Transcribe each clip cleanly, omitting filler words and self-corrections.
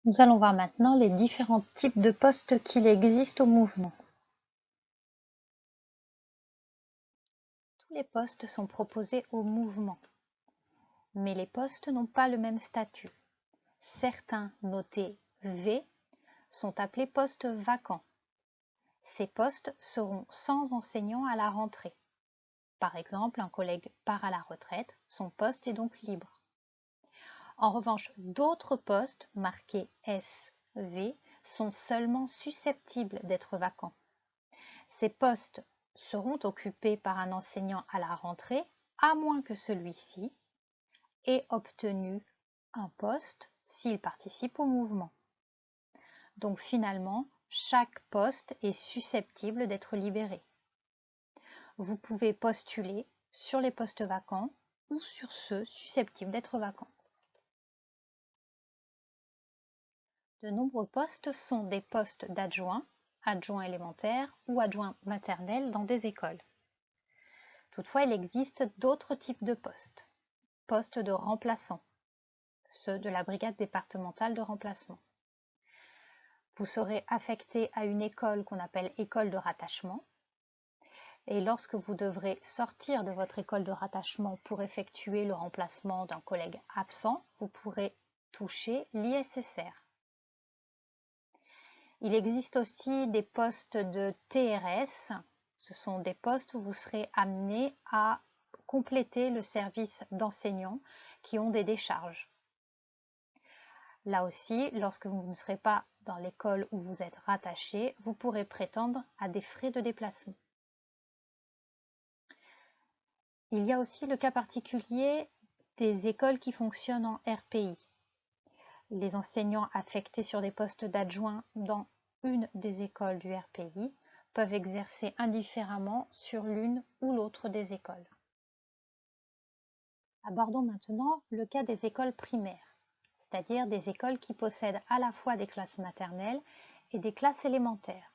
Nous allons voir maintenant les différents types de postes qu'il existe au mouvement. Tous les postes sont proposés au mouvement, mais les postes n'ont pas le même statut. Certains, notés V, sont appelés postes vacants. Ces postes seront sans enseignant à la rentrée. Par exemple, un collègue part à la retraite, son poste est donc libre. En revanche, d'autres postes marqués SV sont seulement susceptibles d'être vacants. Ces postes seront occupés par un enseignant à la rentrée, à moins que celui-ci ait obtenu un poste s'il participe au mouvement. Donc finalement, chaque poste est susceptible d'être libéré. Vous pouvez postuler sur les postes vacants ou sur ceux susceptibles d'être vacants. De nombreux postes sont des postes d'adjoints, adjoints élémentaires ou adjoints maternels dans des écoles. Toutefois, il existe d'autres types de postes. Postes de remplaçants, ceux de la brigade départementale de remplacement. Vous serez affecté à une école qu'on appelle école de rattachement. Et lorsque vous devrez sortir de votre école de rattachement pour effectuer le remplacement d'un collègue absent, vous pourrez toucher l'ISSR. Il existe aussi des postes de TRS. Ce sont des postes où vous serez amené à compléter le service d'enseignants qui ont des décharges. Là aussi, lorsque vous ne serez pas dans l'école où vous êtes rattaché, vous pourrez prétendre à des frais de déplacement. Il y a aussi le cas particulier des écoles qui fonctionnent en RPI. Les enseignants affectés sur des postes d'adjoints dans une des écoles du RPI peuvent exercer indifféremment sur l'une ou l'autre des écoles. Abordons maintenant le cas des écoles primaires, c'est-à-dire des écoles qui possèdent à la fois des classes maternelles et des classes élémentaires.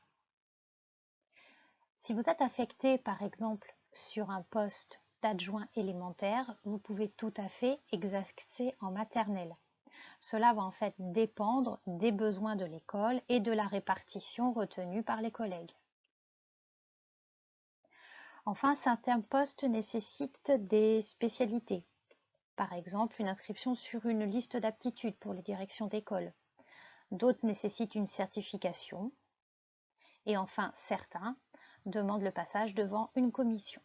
Si vous êtes affecté par exemple sur un poste d'adjoint élémentaire, vous pouvez tout à fait exercer en maternelle. Cela va en fait dépendre des besoins de l'école et de la répartition retenue par les collègues. Enfin, certains postes nécessitent des spécialités. Par exemple, une inscription sur une liste d'aptitudes pour les directions d'école. D'autres nécessitent une certification. Et enfin, certains demandent le passage devant une commission.